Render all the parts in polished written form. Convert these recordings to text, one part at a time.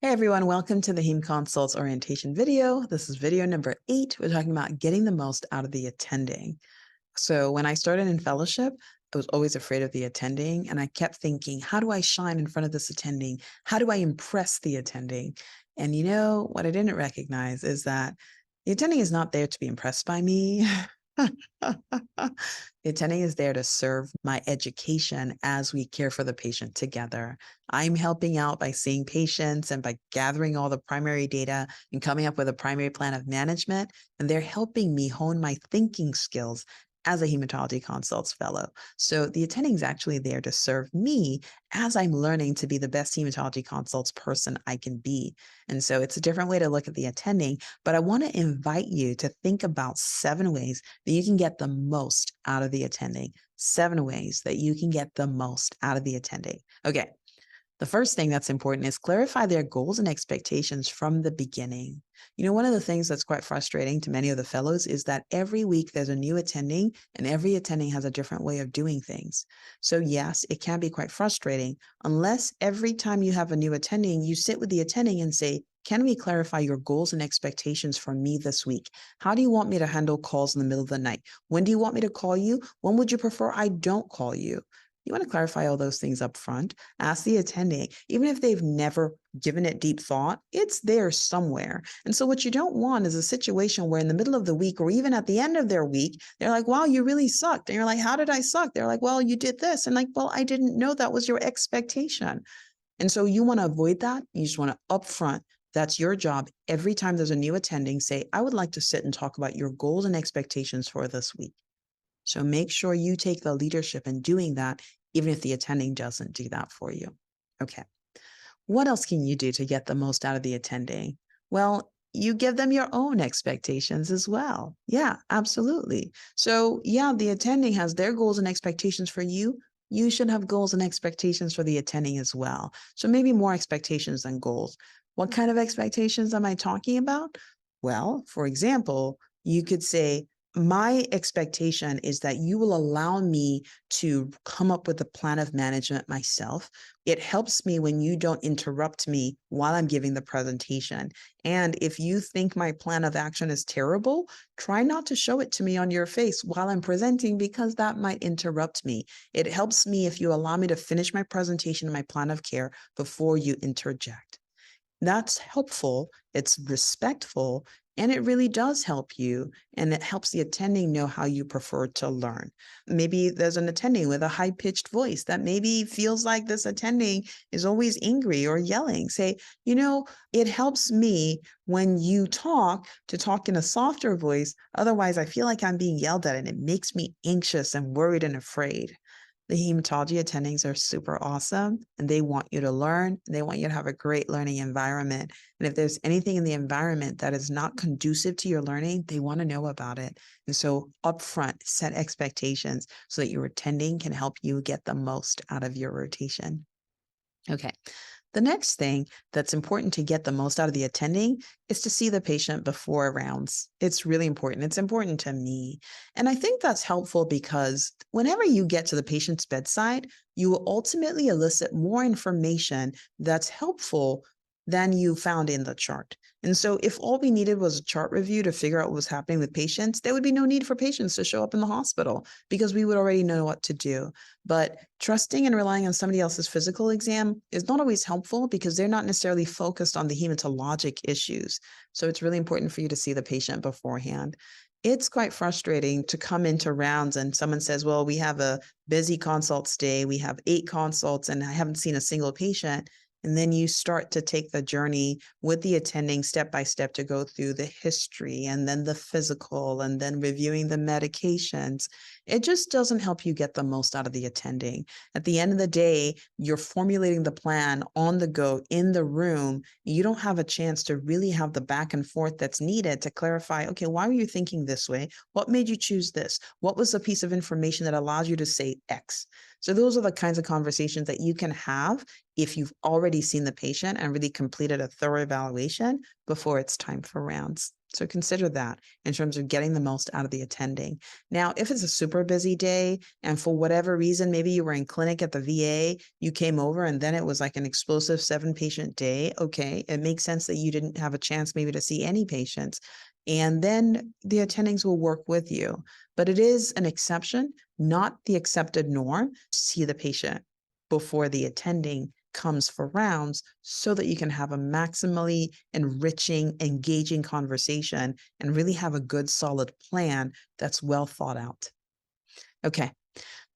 Hey everyone, welcome to the Heme Consults orientation video. This is video number 8. We're talking about getting the most out of the attending. So when I started in fellowship, I was always afraid of the attending, and I kept thinking, how do I shine in front of this attending? How do I impress the attending? And what I didn't recognize is that the attending is not there to be impressed by me. The attending is there to serve my education as we care for the patient together. I'm helping out by seeing patients and by gathering all the primary data and coming up with a primary plan of management. And they're helping me hone my thinking skills as a hematology consults fellow. So the attending is actually there to serve me as I'm learning to be the best hematology consults person I can be. And so it's a different way to look at the attending, but I want to invite you to think about 7 ways that you can get the most out of the attending. 7 ways that you can get the most out of the attending. Okay. The first thing that's important is clarify their goals and expectations from the beginning. One of the things that's quite frustrating to many of the fellows is that every week there's a new attending and every attending has a different way of doing things. So yes, it can be quite frustrating unless every time you have a new attending, you sit with the attending and say, can we clarify your goals and expectations for me this week? How do you want me to handle calls in the middle of the night? When do you want me to call you? When would you prefer I don't call you? You want to clarify all those things up front. Ask the attending, even if they've never given it deep thought, it's there somewhere. And so what you don't want is a situation where in the middle of the week or even at the end of their week, they're like, wow, you really sucked. And you're like, how did I suck? They're like, well, you did this. And like, well, I didn't know that was your expectation. And so you want to avoid that. You just want to upfront. That's your job. Every time there's a new attending, say, I would like to sit and talk about your goals and expectations for this week. So make sure you take the leadership in doing that, even if the attending doesn't do that for you. Okay. What else can you do to get the most out of the attending? Well, you give them your own expectations as well. Yeah, absolutely. So, yeah, the attending has their goals and expectations for you. You should have goals and expectations for the attending as well. So, maybe more expectations than goals. What kind of expectations am I talking about? Well, for example, you could say, my expectation is that you will allow me to come up with a plan of management myself. It helps me when you don't interrupt me while I'm giving the presentation. And if you think my plan of action is terrible, try not to show it to me on your face while I'm presenting because that might interrupt me. It helps me if you allow me to finish my presentation and my plan of care before you interject. That's helpful, it's respectful, and it really does help you. And it helps the attending know how you prefer to learn. Maybe there's an attending with a high pitched voice that maybe feels like this attending is always angry or yelling. Say, it helps me when you talk to talk in a softer voice. Otherwise, I feel like I'm being yelled at and it makes me anxious and worried and afraid. The hematology attendings are super awesome and they want you to learn. They want you to have a great learning environment. And if there's anything in the environment that is not conducive to your learning, they want to know about it. And so upfront, set expectations so that your attending can help you get the most out of your rotation. Okay. The next thing that's important to get the most out of the attending is to see the patient before rounds. It's really important. It's important to me. And I think that's helpful because whenever you get to the patient's bedside, you will ultimately elicit more information that's helpful than you found in the chart. And so if all we needed was a chart review to figure out what was happening with patients, there would be no need for patients to show up in the hospital because we would already know what to do. But trusting and relying on somebody else's physical exam is not always helpful because they're not necessarily focused on the hematologic issues. So it's really important for you to see the patient beforehand. It's quite frustrating to come into rounds and someone says, well, we have a busy consults day. We have 8 consults and I haven't seen a single patient. And then you start to take the journey with the attending step by step to go through the history and then the physical and then reviewing the medications. It just doesn't help you get the most out of the attending. At the end of the day, you're formulating the plan on the go in the room. You don't have a chance to really have the back and forth that's needed to clarify, okay, why were you thinking this way? What made you choose this? What was the piece of information that allows you to say X? So those are the kinds of conversations that you can have if you've already seen the patient and really completed a thorough evaluation before it's time for rounds. So consider that in terms of getting the most out of the attending. Now, if it's a super busy day and for whatever reason, maybe you were in clinic at the VA, you came over and then it was like an explosive 7-patient day. Okay, it makes sense that you didn't have a chance maybe to see any patients. And then the attendings will work with you. But it is an exception, not the accepted norm. See the patient before the attending comes for rounds so that you can have a maximally enriching, engaging conversation and really have a good, solid plan that's well thought out. Okay.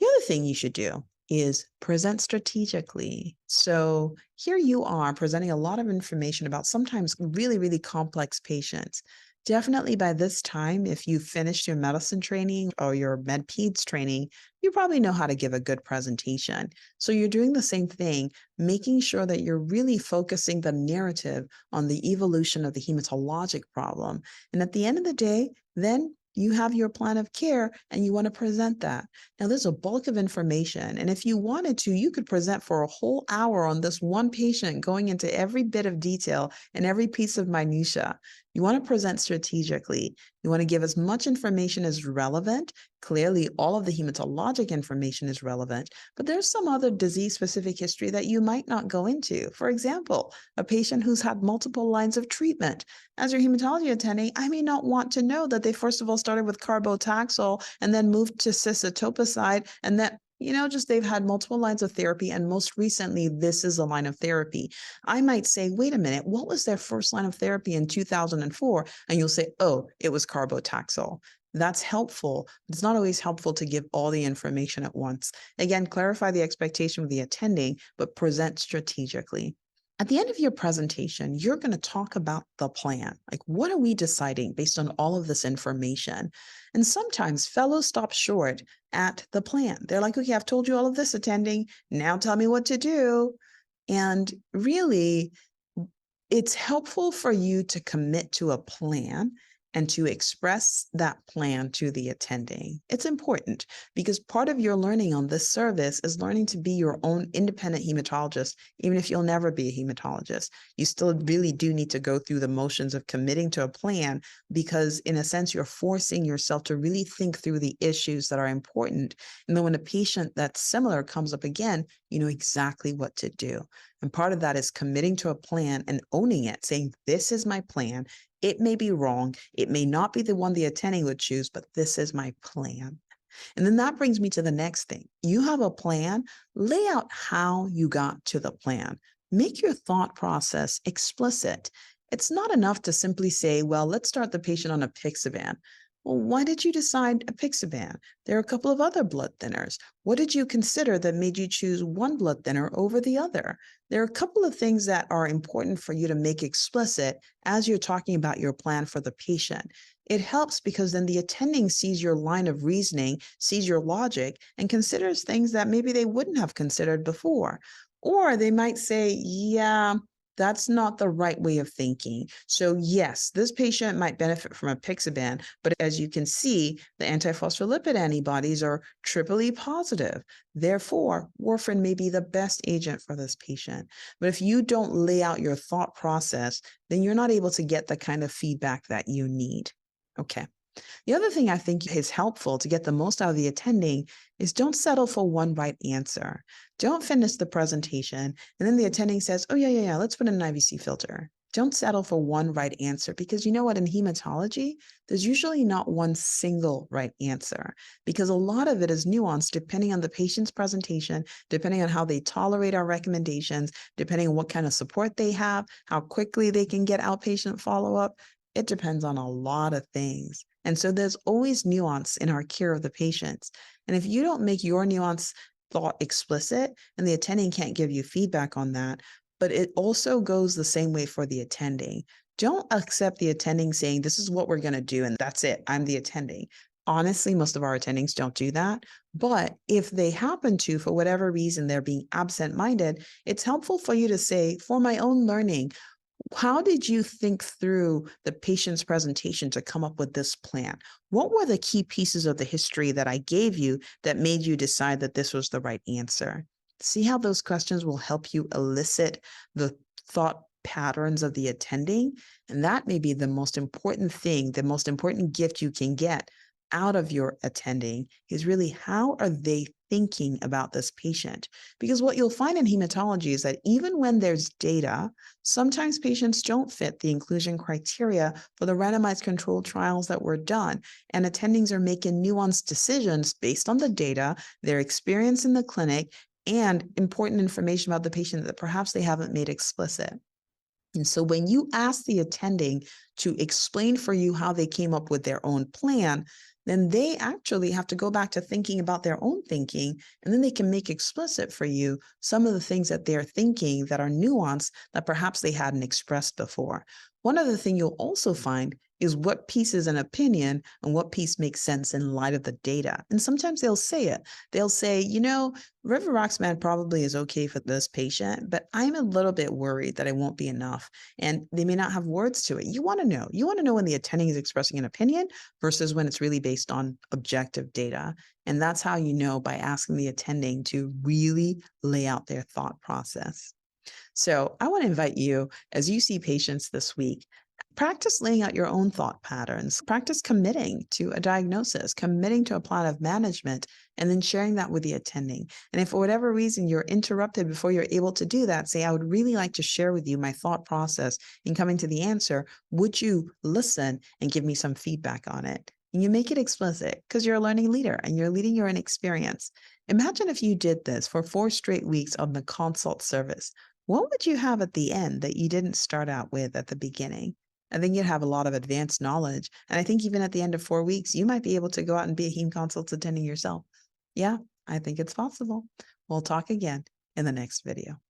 The other thing you should do is present strategically. So here you are presenting a lot of information about sometimes really, really complex patients. Definitely by this time, if you've finished your medicine training or your med peds training, you probably know how to give a good presentation. So you're doing the same thing, making sure that you're really focusing the narrative on the evolution of the hematologic problem. And at the end of the day, then you have your plan of care and you want to present that. Now, there's a bulk of information. And if you wanted to, you could present for a whole hour on this one patient, going into every bit of detail and every piece of minutia. You want to present strategically. You want to give as much information as relevant. Clearly, all of the hematologic information is relevant, but there's some other disease-specific history that you might not go into. For example, a patient who's had multiple lines of treatment. As your hematology attending, I may not want to know that they first of all started with carbotaxol and then moved to cisotopicide and then just they've had multiple lines of therapy, and most recently, this is a line of therapy. I might say, wait a minute, what was their first line of therapy in 2004? And you'll say, oh, it was carbotaxol. That's helpful. It's not always helpful to give all the information at once. Again, clarify the expectation of the attending, but present strategically. At the end of your presentation, you're going to talk about the plan. Like, what are we deciding based on all of this information? And sometimes fellows stop short at the plan. They're like, okay, I've told you all of this, attending. Now tell me what to do. And really, it's helpful for you to commit to a plan and to express that plan to the attending. It's important because part of your learning on this service is learning to be your own independent hematologist, even if you'll never be a hematologist. You still really do need to go through the motions of committing to a plan because, in a sense, you're forcing yourself to really think through the issues that are important. And then when a patient that's similar comes up again, you know exactly what to do. And part of that is committing to a plan and owning it, saying, this is my plan. It may be wrong. It may not be the one the attending would choose, but this is my plan. And then that brings me to the next thing. You have a plan, lay out how you got to the plan. Make your thought process explicit. It's not enough to simply say, well, let's start the patient on apixaban. Well, why did you decide apixaban? There are a couple of other blood thinners. What did you consider that made you choose one blood thinner over the other? There are a couple of things that are important for you to make explicit as you're talking about your plan for the patient. It helps because then the attending sees your line of reasoning, sees your logic, and considers things that maybe they wouldn't have considered before. Or they might say, yeah, that's not the right way of thinking. So yes, this patient might benefit from apixaban, but as you can see, the antiphospholipid antibodies are triply positive. Therefore, warfarin may be the best agent for this patient. But if you don't lay out your thought process, then you're not able to get the kind of feedback that you need. Okay. The other thing I think is helpful to get the most out of the attending is don't settle for one right answer. Don't finish the presentation and then the attending says, oh, yeah, let's put in an IVC filter. Don't settle for one right answer because you know what? In hematology, there's usually not one single right answer because a lot of it is nuanced depending on the patient's presentation, depending on how they tolerate our recommendations, depending on what kind of support they have, how quickly they can get outpatient follow-up. It depends on a lot of things. And so there's always nuance in our care of the patients. And if you don't make your nuance thought explicit and the attending can't give you feedback on that, but it also goes the same way for the attending. Don't accept the attending saying, this is what we're going to do, and that's it. I'm the attending. Honestly, most of our attendings don't do that. But if they happen to, for whatever reason, they're being absent-minded, it's helpful for you to say, for my own learning, how did you think through the patient's presentation to come up with this plan? What were the key pieces of the history that I gave you that made you decide that this was the right answer? See how those questions will help you elicit the thought patterns of the attending. And that may be the most important thing, the most important gift you can get out of your attending is really how are they thinking about this patient? Because what you'll find in hematology is that even when there's data, sometimes patients don't fit the inclusion criteria for the randomized controlled trials that were done. And attendings are making nuanced decisions based on the data, their experience in the clinic, and important information about the patient that perhaps they haven't made explicit. And so when you ask the attending to explain for you how they came up with their own plan, then they actually have to go back to thinking about their own thinking, and then they can make explicit for you some of the things that they're thinking that are nuanced that perhaps they hadn't expressed before. One other thing you'll also find is what piece is an opinion and what piece makes sense in light of the data. And sometimes they'll say it. They'll say, Rivaroxaban probably is okay for this patient, but I'm a little bit worried that it won't be enough. And they may not have words to it. You want to know. You want to know when the attending is expressing an opinion versus when it's really based on objective data. And that's how you know by asking the attending to really lay out their thought process. So I want to invite you, as you see patients this week, practice laying out your own thought patterns, practice committing to a diagnosis, committing to a plan of management, and then sharing that with the attending. And if for whatever reason you're interrupted before you're able to do that, say, I would really like to share with you my thought process in coming to the answer. Would you listen and give me some feedback on it? And you make it explicit because you're a learning leader and you're leading your own experience. Imagine if you did this for 4 straight weeks on the consult service. What would you have at the end that you didn't start out with at the beginning? I think you'd have a lot of advanced knowledge. And I think even at the end of 4 weeks, you might be able to go out and be a heme consult attending yourself. Yeah, I think it's possible. We'll talk again in the next video.